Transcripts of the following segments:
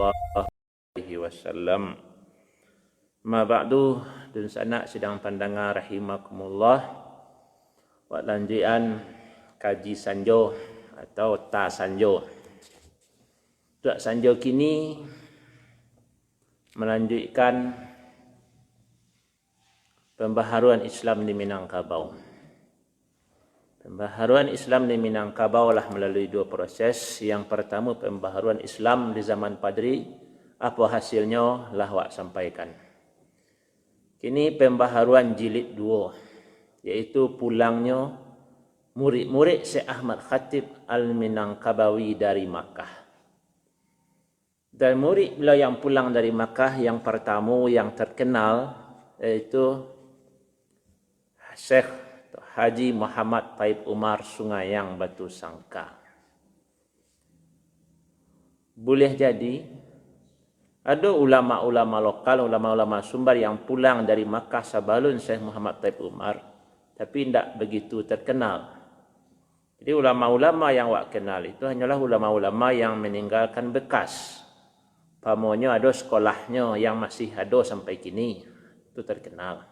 sallallahu alaihi wasallam. Ma ba'du, dan sanak sedang pandangan rahimakumullah. Wak lanjian kaji sanjo atau ta sanjo. Tak sanjo kini melanjutkan pembaharuan Islam di Minangkabau. Pembaharuan Islam di Minangkabau lah melalui dua proses. Yang pertama, pembaharuan Islam di zaman Padri. Apa hasilnya lah wak sampaikan. Kini pembaharuan jilid 2, yaitu pulangnya murid-murid Syekh Ahmad Khatib Al-Minangkabawi dari Makkah. Dan murid beliau yang pulang dari Makkah yang pertama yang terkenal yaitu Syekh Haji Muhammad Taib Umar Sungayang Batu Sangka. Boleh jadi ada ulama-ulama lokal, ulama-ulama Sumbar yang pulang dari Makkah sebelum Syekh Muhammad Taib Umar, tapi tidak begitu terkenal. Jadi ulama-ulama yang wak kenal itu hanyalah ulama-ulama yang meninggalkan bekas. Pamonya ada sekolahnya yang masih ada sampai kini, itu terkenal.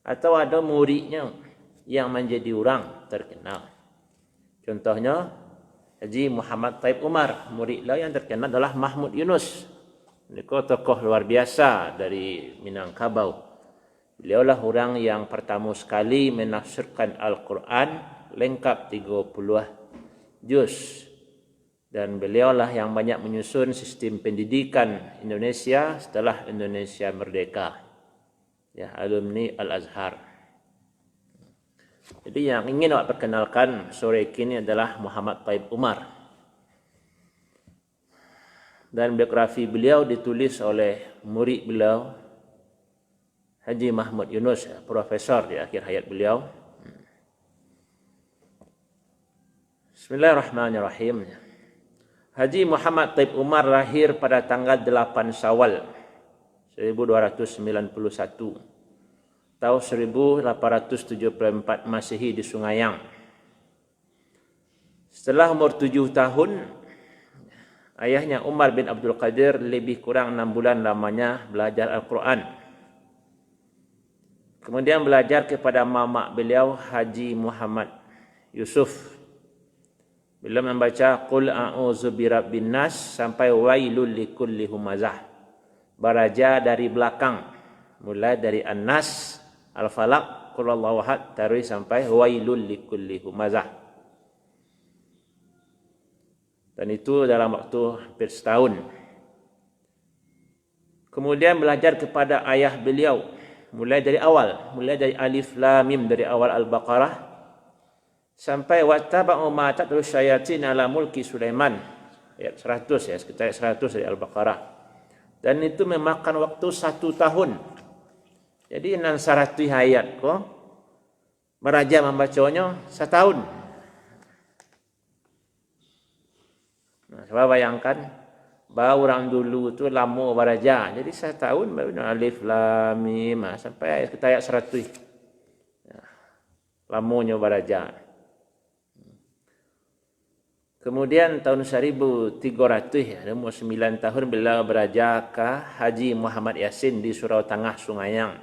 Atau ada muridnya yang menjadi orang terkenal. Contohnya Haji Muhammad Taib Umar, murid beliau yang terkenal adalah Mahmud Yunus. Mereka tokoh luar biasa dari Minangkabau. Beliau lah orang yang pertama sekali menafsirkan Al-Quran lengkap 30 juz. Dan beliau lah yang banyak menyusun sistem pendidikan Indonesia setelah Indonesia merdeka. Ya, alumni Al-Azhar. Jadi yang ingin awak perkenalkan sore ini adalah Muhammad Taib Umar. Dan biografi beliau ditulis oleh murid beliau Haji Mahmud Yunus, profesor di akhir hayat beliau. Bismillahirrahmanirrahim. Haji Muhammad Taib Umar lahir pada tanggal 8 Syawal 1291 tahun 1874 Masehi di Sungayang. Setelah umur 7 tahun, ayahnya Umar bin Abdul Qadir lebih kurang 6 bulan lamanya belajar Al-Quran. Kemudian belajar kepada mamak beliau Haji Muhammad Yusuf. Beliau membaca Qul a'udzu birabbin nas sampai wailul likulli humazah. Baraja dari belakang, mulai dari An-Nas, Al-Falaq, Qul Allahu ahad, taruh sampai wailul likulli humazah. Dan itu dalam waktu hampir setahun. Kemudian belajar kepada ayah beliau, mulai dari awal, mulai dari Alif Lam Mim dari awal Al-Baqarah sampai wattaba'u ma tatlu syayatin ala mulki Sulaiman, ayat 100 ya, sekitar ayat 100 dari Al-Baqarah. Dan itu memakan waktu 1 tahun. Jadi 600 ayat kok meraja membacanya 1 tahun. Nah, coba bayangkan, bahawa orang dulu tu lama baraja. Jadi 1 tahun baru Alif Lam Mim sampai ayat 100. Ya, lamanya baraja. Kemudian tahun 1300 ya, umur 9 tahun beliau beraja ke Haji Muhammad Yasin di Surau Tengah Sungayang.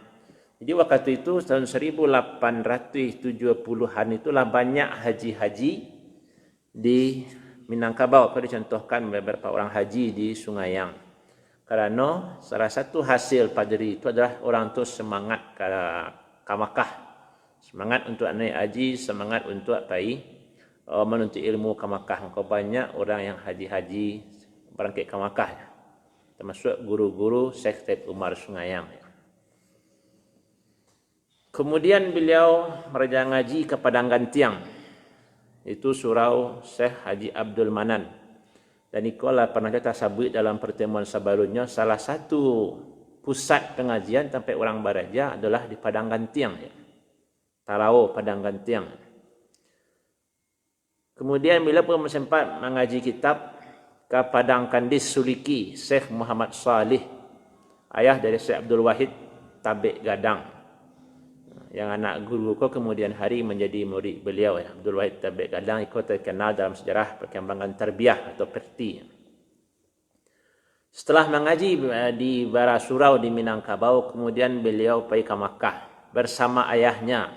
Jadi waktu itu tahun 1870-an itulah banyak haji-haji di Minangkabau. Kalau dicontohkan beberapa orang haji di Sungayang. Karena salah satu hasil padri itu adalah orang tu semangat ke Makkah. Semangat untuk naik haji, semangat untuk menuntut ilmu ke Makkah. Maka banyak orang yang haji-haji berangkat ke Makkah. Termasuk guru-guru Syekh Taib Umar Sungayang. Kemudian beliau meraja ngaji ke Padang Gantiang. Itu surau Syekh Haji Abdul Manan. Dan itulah pernah kita sabut dalam pertemuan sebelumnya, salah satu pusat pengajian sampai orang baraja adalah di Padang Gantiang. Ya. Talau Padang Gantiang. Kemudian bila pun sempat mengaji kitab ke Padang Kandis Suliki, Syekh Muhammad Salih, ayah dari Syekh Abdul Wahid Tabik Gadang. Yang anak guru ko kemudian hari menjadi murid beliau, ya. Abdul Wahid Tabik Gadang ikut terkenal dalam sejarah perkembangan tarbiyah atau perti. Setelah mengaji di Bara Surau di Minangkabau, kemudian beliau pergi ke Makkah bersama ayahnya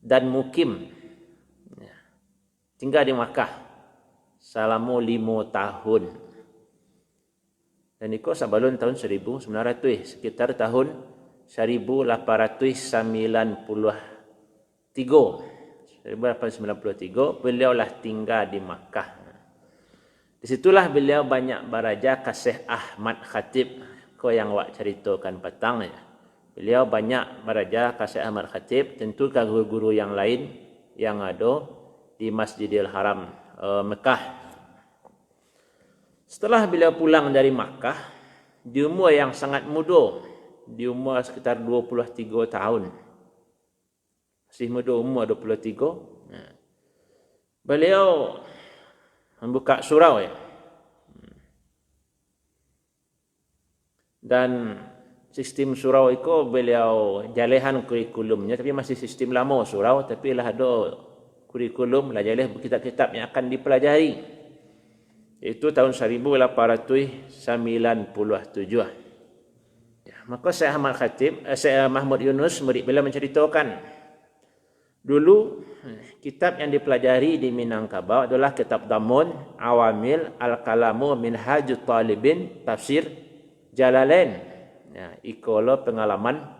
dan mukim, tinggal di Makkah selama 5 tahun. Dan itu sebelum tahun 1900, sekitar tahun 1893 beliaulah tinggal di Makkah. Disitulah beliau banyak beraja ke Syekh Ahmad Khatib, ko yang wak ceritakan petang ya. Beliau banyak beraja ke Syekh Ahmad Khatib, tentu ke guru-guru yang lain yang ada di Masjidil Haram Mekah. Setelah beliau pulang dari Makkah di umur yang sangat muda, di umur sekitar 23 tahun. Masih muda, umur 23. Beliau membuka surau ya. Dan sistem surau itu beliau jalehan kurikulumnya, tapi masih sistem lama surau, tapi lah ada kurikulum lah jaleh kitab-kitab yang akan dipelajari. Itu tahun 1897. Ya, maka Syekh Ahmad Khatib, Syekh Mahmud Yunus, murid beliau menceritakan, dulu kitab yang dipelajari di Minangkabau adalah kitab Damun, Awamil, Al-Kalamu, Minhajut Talibin, Tafsir Jalalain. Ya, ikolah pengalaman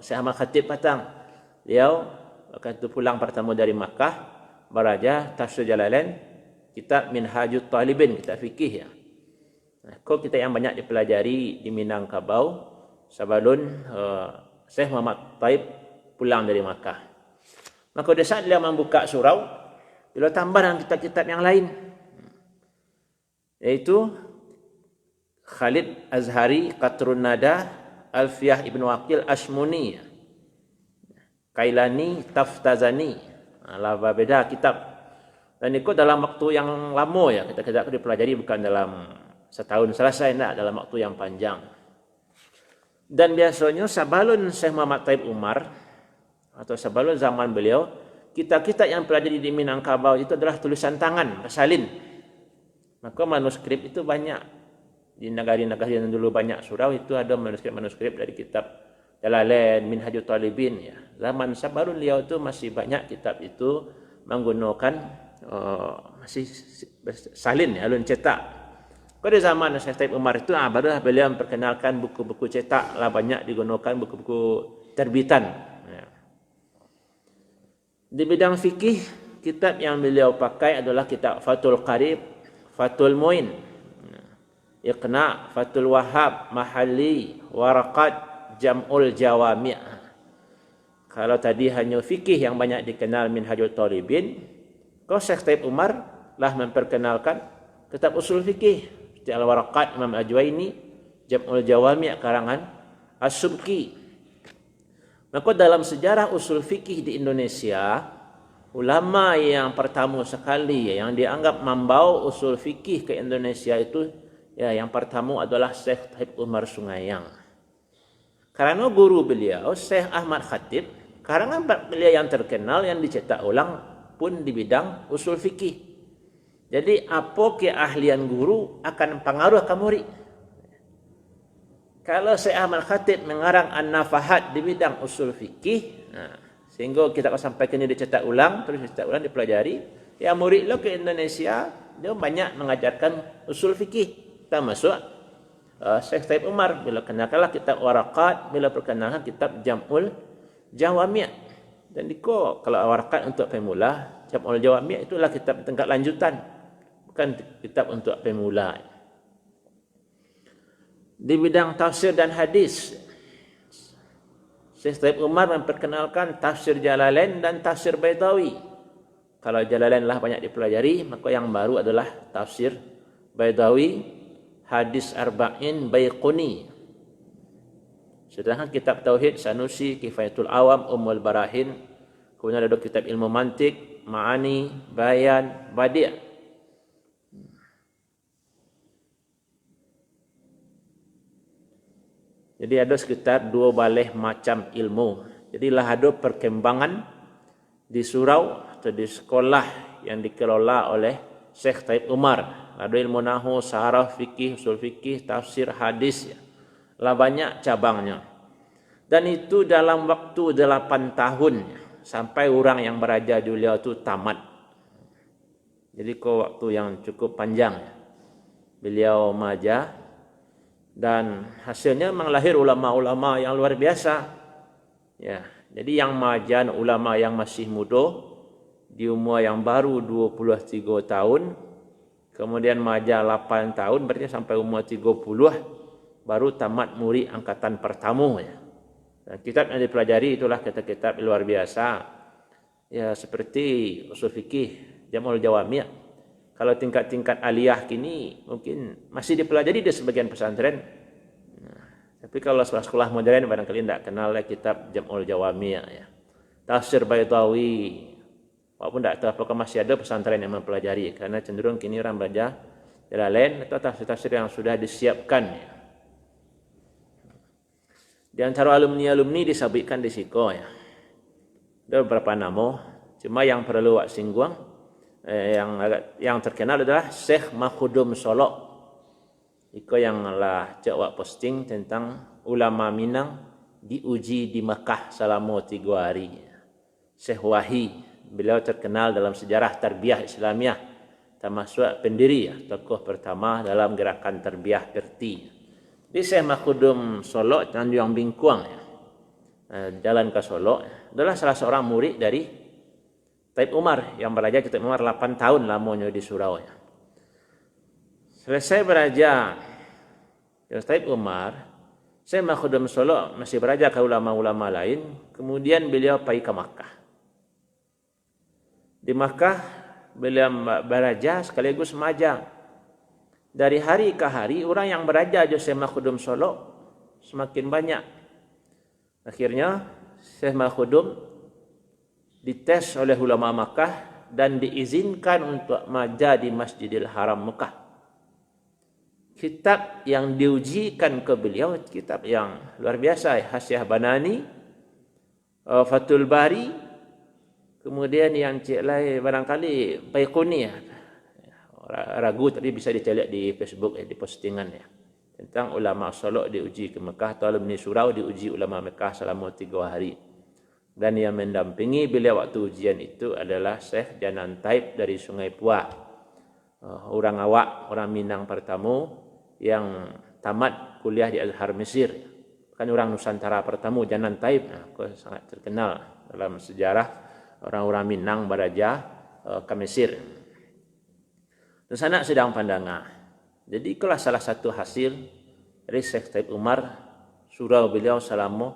Syekh Ahmad Khatib patang. Beliau waktu pulang pertama dari Makkah, beraja Tafsir Jalalain, kitab Minhajut Talibin, kitab fikih ya. Nah, kita yang banyak dipelajari di Minangkabau sebelum Syekh Muhammad Taib pulang dari Makkah. Maka pada saat dia membuka surau, beliau tambah dengan kitab-kitab yang lain, yaitu Khalid Azhari, Qatrun Nada, Alfiyah Ibn Waqil Ashmuni, Kailani, Taftazani. Lah beda kitab. Dan itu dalam waktu yang lama ya, kita dipelajari, bukan dalam setahun selesai, enggak, dalam waktu yang panjang. Dan biasanya sebelum Syekh Muhammad Taib Umar atau sebelum zaman beliau, kitab-kitab yang pelajari di Minangkabau itu adalah tulisan tangan, bersalin. Maka manuskrip itu banyak. Di negara-negara yang dulu banyak surau itu ada manuskrip-manuskrip dari kitab Jalalain, Minhajut Talibin ya. Zaman sebelum beliau itu masih banyak kitab itu menggunakan masih salin ya, alun cetak. Pada zaman Syekh Taib Umar itu barulah beliau memperkenalkan buku-buku cetak, lah banyak digunakan buku-buku terbitan. Ya. Di bidang fikih, kitab yang beliau pakai adalah kitab Fathul Qarib, Fathul Muin, Iqna, Fathul Wahhab, Mahalli, Waraqat, Jam'ul Jawami'. Kalau tadi hanya fikih yang banyak dikenal Minhajul Talibin, kalau Syekh Taib Umar lah memperkenalkan kitab usul fikih, seperti Al-Waraqat Imam Ajwaini, Jam'ul Jawami' karangan As-Subki. Maka dalam sejarah usul fikih di Indonesia, ulama yang pertama sekali yang dianggap membawa usul fikih ke Indonesia itu ya, yang pertama adalah Syekh Taib Umar Sungayang. Karena guru beliau Syekh Ahmad Khatib, karangan beliau yang terkenal yang dicetak ulang pun di bidang usul fikih. Jadi apa keahlian guru akan pengaruh ke murid. Kalau Syekh Ahmad Khatib mengarang An-Nafahat di bidang usul fikih, sehingga kita akan sampaikan ini dicetak ulang, terus dicetak ulang, dipelajari, ya murid lo ke Indonesia dia banyak mengajarkan usul fikih. Termasuk Syekh Taib Umar bila kenalkanlah kitab Waraqat, bila perkenalkan kitab Jam'ul Jawami'. Dan kalau Waraqat untuk pemula, Jam'ul Jawami' itulah kitab tingkat lanjutan, bukan kitab untuk pemula. Di bidang tafsir dan hadis, Syekh Taib Umar memperkenalkan tafsir Jalalain dan tafsir Baidawi. Kalau Jalalain lah banyak dipelajari, maka yang baru adalah tafsir Baidawi, hadis Arba'in Baiquni. Sedangkan kitab Tauhid Sanusi, Kifayatul Awam, Ummul Barahin, kemudian ada kitab Ilmu Mantik, Ma'ani, Bayan, Badi'. Jadi ada sekitar 12 macam ilmu. Jadi lah ada perkembangan di surau atau di sekolah yang dikelola oleh Syekh Taib Umar. Ada ilmu nahwu, saraf, fikih, usul fikih, tafsir, hadis. Ya. Lah banyak cabangnya. Dan itu dalam waktu 8 tahun. Sampai orang yang beraja beliau itu tamat. Jadi waktu yang cukup panjang. Beliau maja. Dan hasilnya memang lahir ulama-ulama yang luar biasa. Ya, jadi yang majan ulama yang masih muda di umur yang baru 23 tahun, kemudian maja 8 tahun, berarti sampai umur 30 baru tamat murid angkatan pertama. Ya. Dan kitab yang dipelajari itulah kitab-kitab luar biasa. Ya, seperti usul fikih, Jam'ul Jawami'. Kalau tingkat-tingkat aliyah kini mungkin masih dipelajari di sebagian pesantren. Tapi kalau sekolah modern barangkali tidak kenal kitab Jam'ul Jawami' ya. Tafsir Baitawi. Walaupun tidak tahu apakah masih ada pesantren yang mempelajari. Karena cenderung kini orang belajar Jalalain atau tafsir-tafsir yang sudah disiapkan. Ya. Di antara alumni-alumni disabitkan di Siko. Ya. Ada beberapa nama. Cuma yang perlu wak singgung. Yang terkenal adalah Syekh Makhudum Solok. Iko yang lah cak posting tentang ulama Minang diuji di Mekah selama 3 hari. Syekh Wahi, beliau terkenal dalam sejarah tarbiyah Islamiyah, termasuk pendiri tokoh pertama dalam gerakan tarbiyah Perti. Di Syekh Makhudum Solok Tanjung Bingkuang, jalan ke Solo, adalah salah seorang murid dari Taib Umar yang belajar Taib Umar 8 tahun lamanya di surau. Selesai beraja Taib Umar, Syekh Makhudum Solok masih beraja ke ulama-ulama lain. Kemudian beliau pergi ke Makkah. Di Makkah beliau beraja sekaligus maja. Dari hari ke hari orang yang beraja Syekh Makhudum Solok semakin banyak. Akhirnya Syekh Makhudum dites oleh ulama Makkah dan diizinkan untuk maja di Masjidil Haram Mekah. Kitab yang diujikan ke beliau, kitab yang luar biasa, Hasyiah Banani, Fathul Bari, kemudian yang cik lain barangkali Baiquni. Ragu tadi bisa dicari di Facebook di postingan ya. Tentang ulama Solok diuji ke Mekah atau alumni surau diuji ulama Mekah selama 3 hari. Dan yang mendampingi beliau waktu ujian itu adalah Syekh Janan Taib dari Sungai Puah. Orang awak, orang Minang pertama yang tamat kuliah di Azhar Mesir. Kan orang Nusantara pertama Janan Taib. Sangat terkenal dalam sejarah orang-orang Minang beraja ke Mesir. Dan sana sedang pandangan. Jadi itulah salah satu hasil dari Syekh Taib Umar surau beliau selama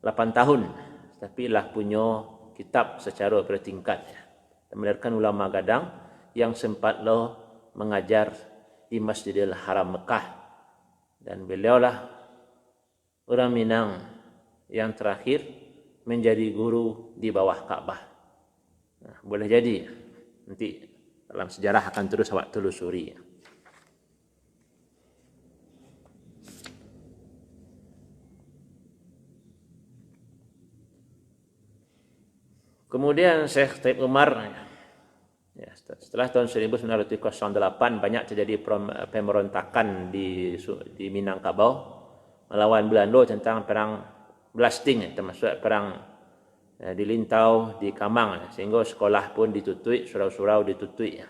8 tahun. Tapi lah punya kitab secara bertingkat. Dan melahirkan ulama gadang yang sempat lo mengajar di Masjidil Haram Mekah. Dan beliaulah orang Minang yang terakhir menjadi guru di bawah Ka'bah. Nah, boleh jadi nanti dalam sejarah akan terus awak telusuri. Kemudian Syekh Taib Umar, ya, setelah tahun 1908 banyak terjadi pemberontakan di Minangkabau melawan Belanda tentang perang blasting, termasuk perang di Lintau, di Kamang, sehingga sekolah pun ditutup, surau-surau ditutup.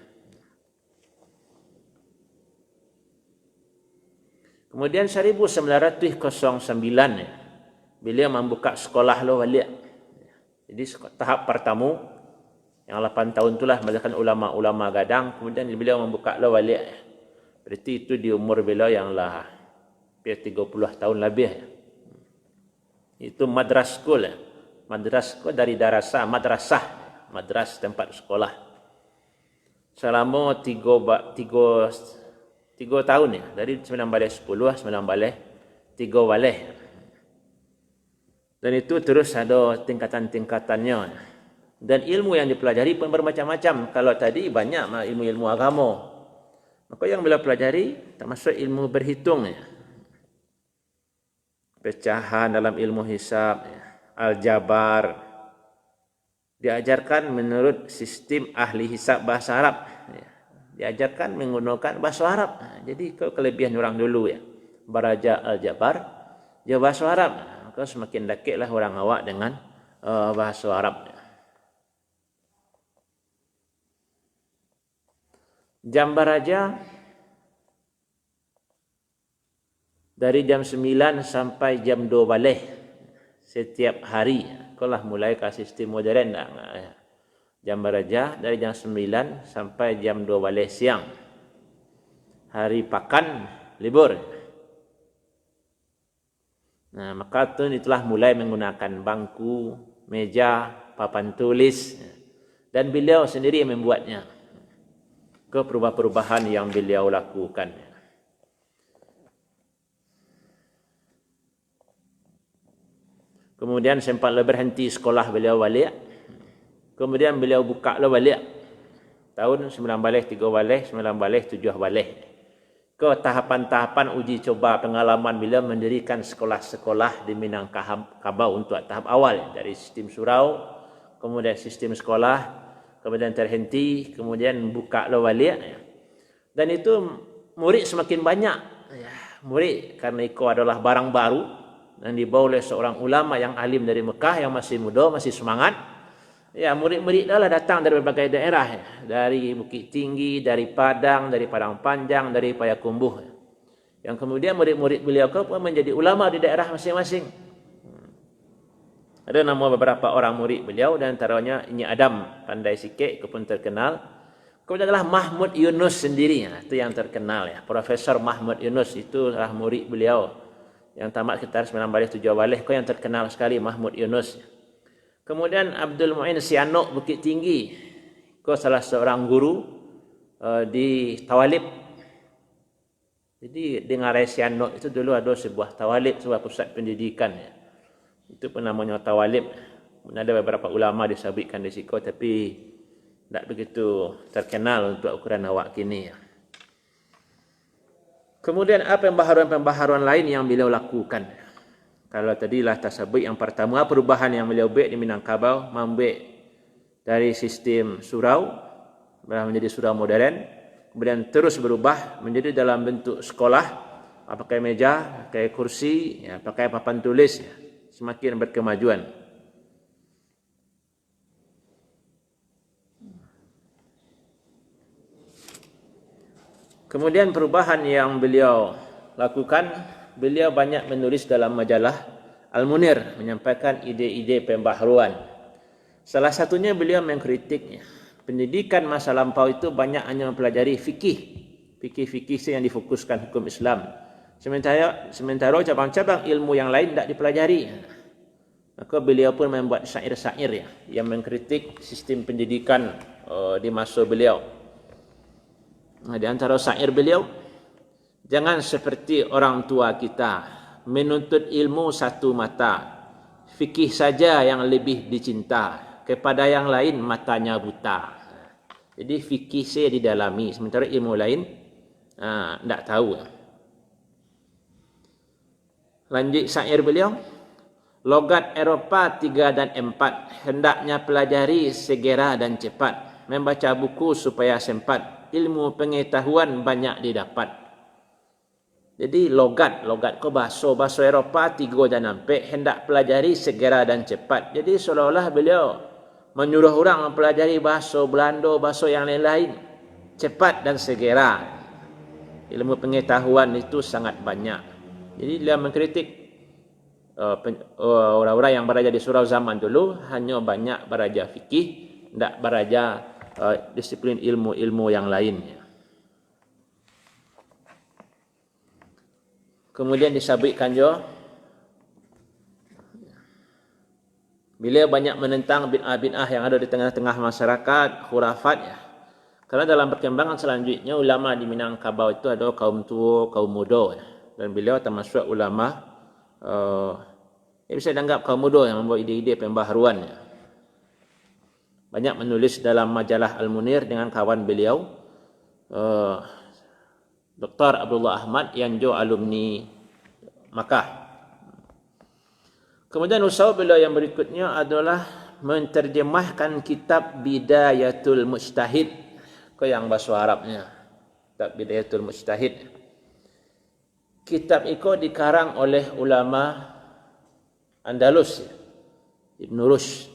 Kemudian 1909 beliau membuka sekolah lo balik. Jadi tahap pertama yang 8 tahun itulah melakukan ulama-ulama gadang, kemudian beliau membuka lo balik. Berarti itu di umur beliau yang lah 30 tahun lebih. Itu madras school. Madras school dari darasah, madras tempat sekolah. Selama 3 tahun ya, dari 1910 19 3 balik. Dan itu terus ada tingkatan-tingkatannya. Dan ilmu yang dipelajari pun bermacam-macam. Kalau tadi banyak ilmu-ilmu agama. Maka yang beliau pelajari termasuk ilmu berhitung. Pecahan dalam ilmu hisab, aljabar. Diajarkan menurut sistem ahli hisab bahasa Arab. diajarkan menggunakan bahasa Arab. Jadi kelebihan orang dulu ya. Baraja Al-Jabar, dia bahasa Arab. Maka semakin dekatlah orang awak dengan bahasa Arab. Jam baraja dari jam 9 sampai jam 2 balik setiap hari. Kalau mulai ke sistem modern dah. Jam baraja dari jam 9 sampai jam 2 balik siang. Hari pakan libur. Nah, maka itulah mulai menggunakan bangku, meja, papan tulis, dan beliau sendiri yang membuatnya. Ke perubahan-perubahan yang beliau lakukan. Kemudian sempat berhenti sekolah beliau balik. Kemudian beliau buka balik. Tahun 9 balik, 3 balik, 9 balik, 7 balik. Ke tahapan-tahapan uji coba pengalaman beliau mendirikan sekolah-sekolah di Minangkabau untuk tahap awal. Dari sistem surau, kemudian sistem sekolah, kemudian terhenti, kemudian buka balik. Dan itu murid semakin banyak. Murid karena itu adalah barang baru dan dibawa oleh seorang ulama yang alim dari Mekah yang masih muda, masih semangat. Ya, murid-murid adalah datang dari berbagai daerah, dari Bukit Tinggi, dari Padang, dari Padang Panjang, dari Payakumbuh. Yang kemudian murid-murid beliau pun menjadi ulama di daerah masing-masing. Ada nama beberapa orang murid beliau dan antaranya Nyi Adam pandai sikit, itu pun terkenal. Kemudian adalah Mahmud Yunus sendiri, itu yang terkenal ya. Profesor Mahmud Yunus itu adalah murid beliau yang tamat sekitar 9 balik 7 balik, yang terkenal sekali Mahmud Yunus. Kemudian Abdul Mu'in Sianok Bukit Tinggi, salah seorang guru di Tawalib. Jadi di Ngarai Sianok itu dulu ada sebuah Tawalib, sebuah pusat pendidikan ya. Itu pun namanya Tawalib. Ada beberapa ulama disabitkan di situ, tapi tidak begitu terkenal untuk ukuran awak kini. Kemudian apa pembaharuan lain yang beliau lakukan? Kalau tadilah tasabik yang pertama, perubahan yang beliau buat di Minangkabau, membuat dari sistem surau menjadi surau modern, kemudian terus berubah menjadi dalam bentuk sekolah, pakai meja, pakai kursi, ya, pakai papan tulis, ya. Semakin berkemajuan. Kemudian perubahan yang beliau lakukan, beliau banyak menulis dalam majalah Al-Munir, menyampaikan ide-ide pembaharuan. Salah satunya beliau mengkritiknya. Pendidikan masa lampau itu banyak hanya mempelajari fikih. Fikih-fikih yang difokuskan hukum Islam. Sementara cabang-cabang ilmu yang lain tidak dipelajari. Maka beliau pun membuat syair-syair ya, yang mengkritik sistem pendidikan di masa beliau. Di antara syair beliau, jangan seperti orang tua kita, menuntut ilmu satu mata, fikih saja yang lebih dicinta, kepada yang lain matanya buta. Jadi fikih saya didalami, sementara ilmu lain tidak tahu. Lanjut syair beliau, logat Eropah 3 dan 4, hendaknya pelajari segera dan cepat, membaca buku supaya sempat, ilmu pengetahuan banyak didapat. Jadi logat ko bahasa Eropah 3 dan 4 hendak pelajari segera dan cepat. Jadi seolah-olah beliau menyuruh orang mempelajari bahasa Belanda, bahasa yang lain-lain, cepat dan segera. Ilmu pengetahuan itu sangat banyak. Jadi dia mengkritik orang-orang yang beraja di surau zaman dulu hanya banyak beraja fikih, tidak beraja disiplin ilmu-ilmu yang lainnya. Kemudian disabitkan juga, beliau banyak menentang bid'ah-bid'ah yang ada di tengah-tengah masyarakat, khurafat ya. Karena dalam perkembangan selanjutnya ulama di Minangkabau itu ada kaum tua, kaum muda ya. Dan beliau termasuk ulama bisa dianggap kaum muda yang membawa ide-ide pembaharuan ya. Banyak menulis dalam majalah Al-Munir dengan kawan beliau Dr. Abdullah Ahmad yang juga alumni Makkah. Kemudian usaha beliau yang berikutnya adalah menterjemahkan kitab Bidayatul Mujtahid ke yang bahasa Arabnya. kitab Bidayatul Mujtahid. Kitab itu dikarang oleh ulama Andalus, Ibn Rushd,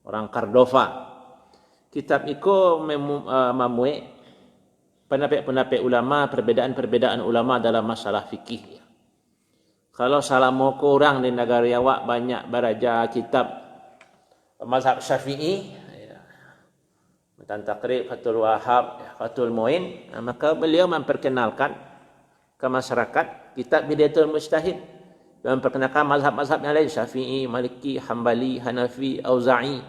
orang Cordova. Kitab itu memuai pendapat-pendapat ulama, perbedaan-perbedaan ulama dalam masalah fikih. Kalau salah mau kurang di negara awak banyak beraja kitab mazhab Syafi'i, Matan Taqrib, Fathul Wahhab, Fathul Muin, maka beliau memperkenalkan ke masyarakat kitab Bidayatul Mujtahid, memperkenalkan mazhab-mazhab yang lain, Syafi'i, Maliki, Hambali, Hanafi, Auza'i.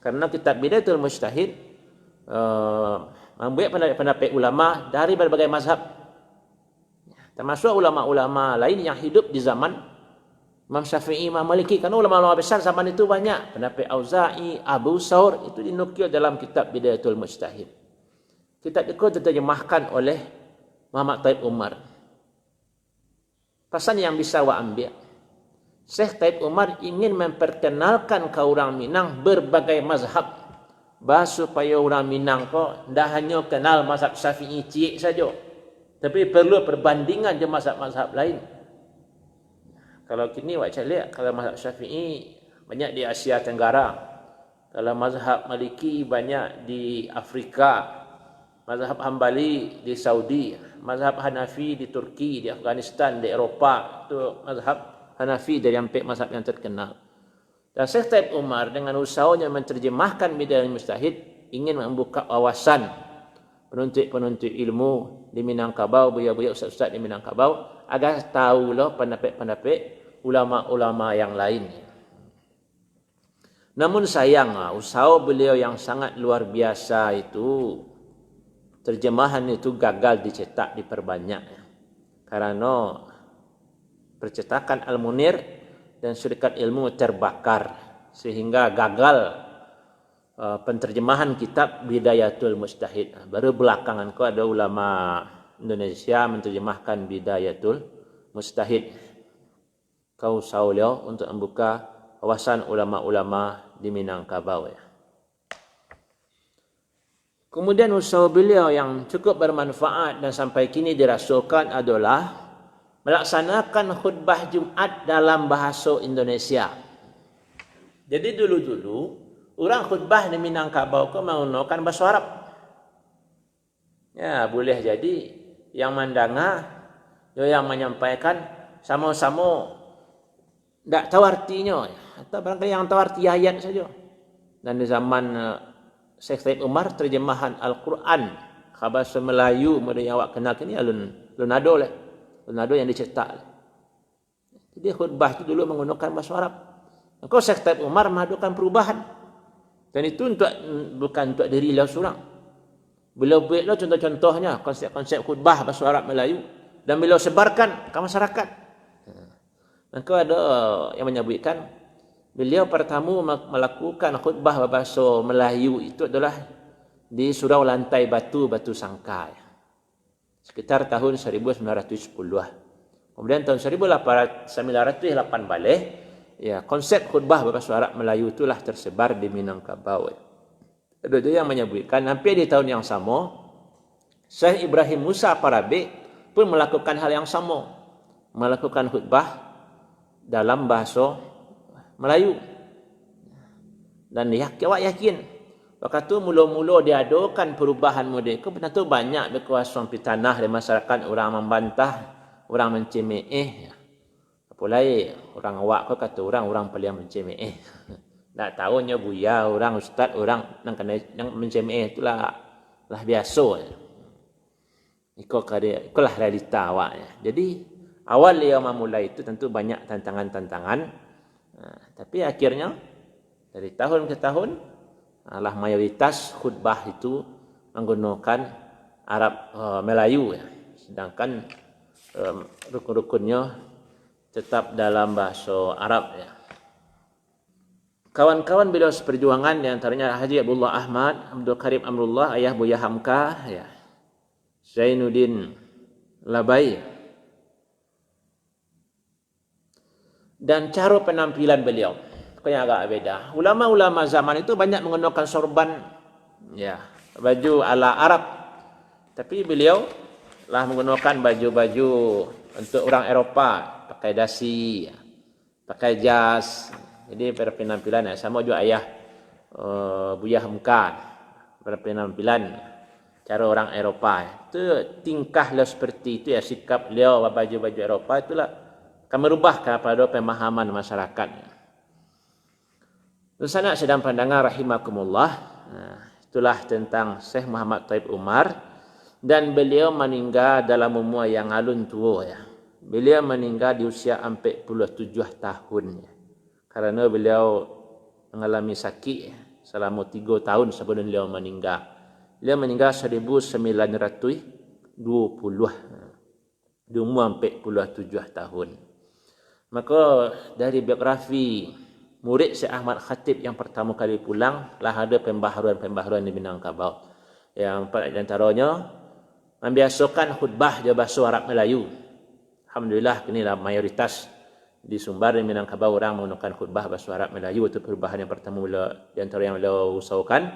Karena kitab Bidayatul Mujtahid membuat pendapat ulama dari berbagai mazhab, termasuk ulama-ulama lain yang hidup di zaman Imam Syafi'i, Imam Maliki. Karena ulama-ulama besar zaman itu banyak. Pendapat Auza'i, Abu Saur itu dinukil dalam kitab Bidayatul Mujtahid. Kitab itu diterjemahkan oleh Muhammad Taib Umar. Pesan yang bisa awak ambil, Syekh Taib Umar ingin memperkenalkan ke orang Minang berbagai mazhab, supaya orang Minang kok tidak hanya kenal mazhab Syafi'i cik saja, tapi perlu perbandingan dengan mazhab-mazhab lain. Kalau kini awak lihat, kalau mazhab Syafi'i banyak di Asia Tenggara, kalau mazhab Maliki banyak di Afrika, mazhab Hambali di Saudi, mazhab Hanafi di Turki, di Afghanistan, di Eropah. Itu mazhab Hanafi dari empat mazhab yang terkenal. Dan Syekh Taib Umar dengan usahanya menterjemahkan Bidayatul Mujtahid ingin membuka wawasan penuntut-penuntut ilmu di Minangkabau, buya-buya ustaz-ustaz di Minangkabau, agar tahulah pendapat-pendapat ulama-ulama yang lain. Namun sayang, usaha beliau yang sangat luar biasa itu, terjemahan itu gagal dicetak, diperbanyak. Karena percetakan Al-Munir dan Syarikat Ilmu terbakar, sehingga gagal penterjemahan kitab Bidayatul Mujtahid. Baru belakangan ada ulama Indonesia menterjemahkan Bidayatul Mujtahid. Kau saulio untuk membuka wawasan ulama-ulama di Minangkabau. Kemudian usaha beliau yang cukup bermanfaat dan sampai kini dirasakan adalah melaksanakan khutbah Jumat dalam bahasa Indonesia. Jadi dulu-dulu orang khutbah di Minangkabau itu menggunakan bahasa Arab. Ya, boleh jadi yang mendengar, yang menyampaikan sama-sama tidak tahu artinya, atau barangkali yang tahu arti ayat saja. Dan di zaman Syekh Taib Umar, terjemahan Al-Quran bahasa Melayu model yang awak kenal ni Lunado lah. Lunado yang dicetak. Jadi khutbah itu dulu menggunakan bahasa Arab. Maka Syekh Taib Umar melakukan perubahan. Dan itu bukan untuk diri beliau seorang. Beliau buatlah contoh-contohnya konsep-konsep khutbah bahasa Arab Melayu dan beliau sebarkan ke masyarakat. Maka ada yang menyebutkan beliau pertama melakukan khutbah bahasa Melayu itu adalah di Surau Lantai Batu Sangka, sekitar tahun 1910. Kemudian tahun 1908 balik, ya, konsep khutbah bahasa Arab Melayu itulah tersebar di Minangkabau. Ada yang menyebutkan hampir di tahun yang sama, Syekh Ibrahim Musa Parabi pun melakukan hal yang sama, melakukan khutbah dalam bahasa Melayu. Dan awak yakin waktu itu mula-mula diadakan perubahan model itu, benar tu banyak berkuasa di tanah di masyarakat, orang membantah, orang mencemeh. Apa lain orang awak kau kata orang paling mencemeh. Tak tahunya buya orang ustaz orang yang mencemeh itulah biasa. Itulah realita awak. Jadi awal dia memulai itu tentu banyak tantangan-tantangan. Tapi akhirnya dari tahun ke tahun mayoritas khutbah itu menggunakan Arab Melayu, ya. Sedangkan rukun-rukunnya tetap dalam bahasa Arab, ya. Kawan-kawan beliau seperjuangan di antaranya Haji Abdullah Ahmad, Abdul Karim Amrullah, ayah Buya Hamka, ya. Zainuddin Labai. Dan cara penampilan beliau yang agak beda. Ulama-ulama zaman itu banyak menggunakan sorban, ya, baju ala Arab. Tapi beliau lah menggunakan baju-baju untuk orang Eropah, pakai dasi, pakai jas. Jadi penampilan sama juga ayah Buya Hamka, penampilan cara orang Eropah. Itu tingkah beliau seperti itu ya, sikap beliau baju-baju Eropah itulah akan merubah kepada pemahaman masyarakat. Terus anak sedang pandangan rahimakumullah. Itulah tentang Syekh Muhammad Taib Umar. Dan beliau meninggal dalam umur yang alun tua ya. Beliau meninggal di usia 47 tahun ya. Karena beliau mengalami sakit ya, selama 3 tahun sebelum beliau meninggal. Beliau meninggal 1920 di umur 47 tahun. Maka dari biografi murid Syekh Ahmad Khatib yang pertama kali pulang lah ada pembaharuan di Minangkabau. Yang di antaranya membiasakan khutbah di bahasa Arab Melayu. Alhamdulillah inilah mayoritas di Sumbar dan Minangkabau orang menggunakan khutbah bahasa Arab Melayu. Itu perubahan yang pertama di antara yang beliau usahakan.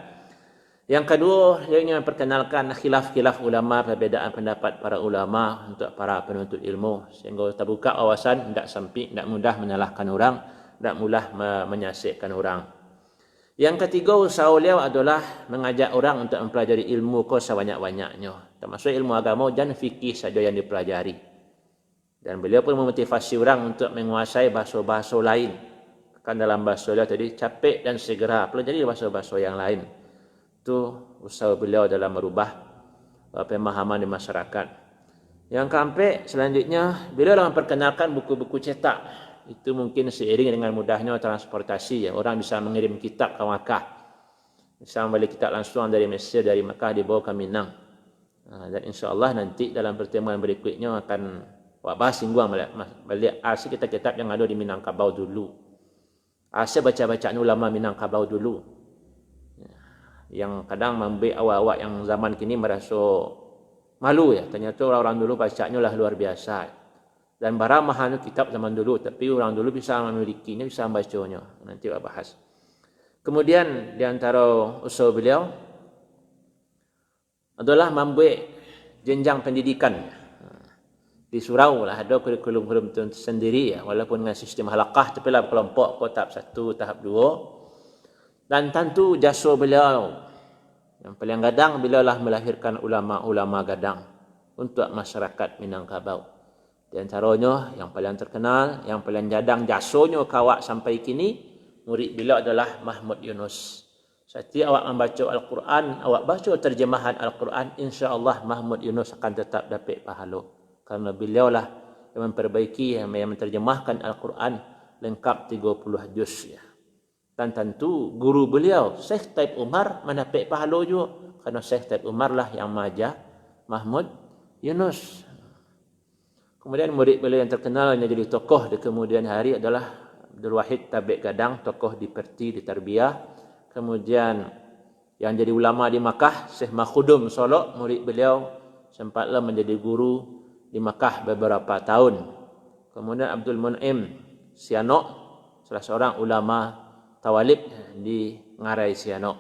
Yang kedua, dia ingin memperkenalkan khilaf-khilaf ulama, perbezaan pendapat para ulama untuk para penuntut ilmu sehingga terbuka wawasan, tidak sempit, tidak mudah menyalahkan orang, tidak mudah menyaksikan orang. Yang ketiga, usaha beliau adalah mengajak orang untuk mempelajari ilmu kau sebanyak-banyaknya. Termasuk ilmu agama dan fikih saja yang dipelajari. Dan beliau pun memotivasi orang untuk menguasai bahasa-bahasa lain. Kan dalam bahasa beliau tadi, capek dan segera pelajari bahasa-bahasa yang lain. Itu usaha beliau dalam merubah pemahaman di masyarakat. Yang keempat, selanjutnya, beliau memperkenalkan buku-buku cetak. Itu mungkin seiring dengan mudahnya transportasi ya. Orang bisa mengirim kitab ke Makkah. Bisa membeli kitab langsung dari Mesir, dari Makkah dibawa ke Minang. Dan insya-Allah nanti dalam pertemuan berikutnya akan bahas singgung balik asal kitab-kitab yang ada di Minangkabau dulu. Asal baca-bacaan ulama Minangkabau dulu. Yang kadang membuat awak-awak yang zaman kini merasa malu ya. Ternyata orang-orang dulu bacanya lah luar biasa. Dan barang mahal kitab zaman dulu, tapi orang dulu bisa memilikinya, bisa membacanya. Nanti kita bahas. Kemudian di antara usaha beliau adalah membuat jenjang pendidikan. Di surau lah ada kurikulum sendiri ya, walaupun dengan sistem halaqah, tapi lah kelompok tahap 1, tahap 2. Dan tentu jasa beliau yang paling gadang beliau lah melahirkan ulama-ulama gadang untuk masyarakat Minangkabau. Di antaranya yang paling terkenal, yang paling jadang jasanya kawak sampai kini, murid beliau adalah Mahmud Yunus. Setiap awak membaca Al-Quran, awak baca terjemahan Al-Quran, insya-Allah Mahmud Yunus akan tetap dapat pahala. Karena beliau lah yang memperbaiki, yang menterjemahkan Al-Quran lengkap 30 juz ya. Dan tentu guru beliau Syekh Taib Umar mendapat pahala juga, karena Syekh Taib Umar lah yang mengajar Mahmud Yunus. Kemudian murid beliau yang terkenal yang jadi tokoh di kemudian hari adalah Abdul Wahid Tabik Gadang, tokoh di Perti, di Tarbiyah. Kemudian yang jadi ulama di Makkah, Syekh Makhudum Solok, murid beliau sempatlah menjadi guru di Makkah beberapa tahun. Kemudian Abdul Mun'im Sianok, salah seorang ulama tawalib di Ngarai Sianok.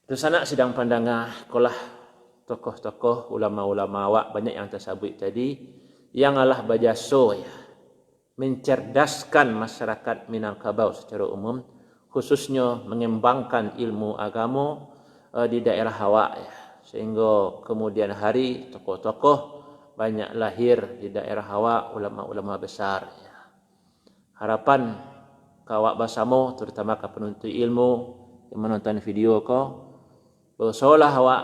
Terus anak sedang pandangan kolah tokoh-tokoh ulama-ulama awak banyak yang tersebut tadi yang Allah berjasa ya, mencerdaskan masyarakat Minangkabau secara umum, khususnya mengembangkan ilmu agama di daerah awak ya. Sehingga kemudian hari tokoh-tokoh banyak lahir di daerah awak, ulama-ulama besar ya. Harapan kawak bersama, terutama ke penuntut ilmu yang menonton video kau, berusahalah awak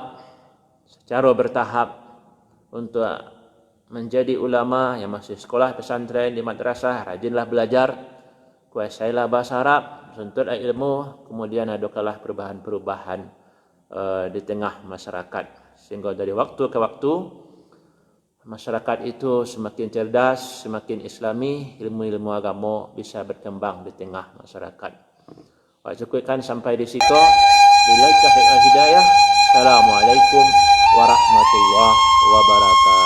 secara bertahap untuk menjadi ulama yang masih sekolah pesantren di madrasah, rajinlah belajar, kuasailah bahasa Arab, tuntut ilmu, kemudian adalah perubahan-perubahan di tengah masyarakat, sehingga dari waktu ke waktu masyarakat itu semakin cerdas, semakin islami, ilmu-ilmu agama bisa berkembang di tengah masyarakat. Cukupkan sampai di situ. Billahi taufiq wal hidayah. Assalamualaikum warahmatullahi wabarakatuh.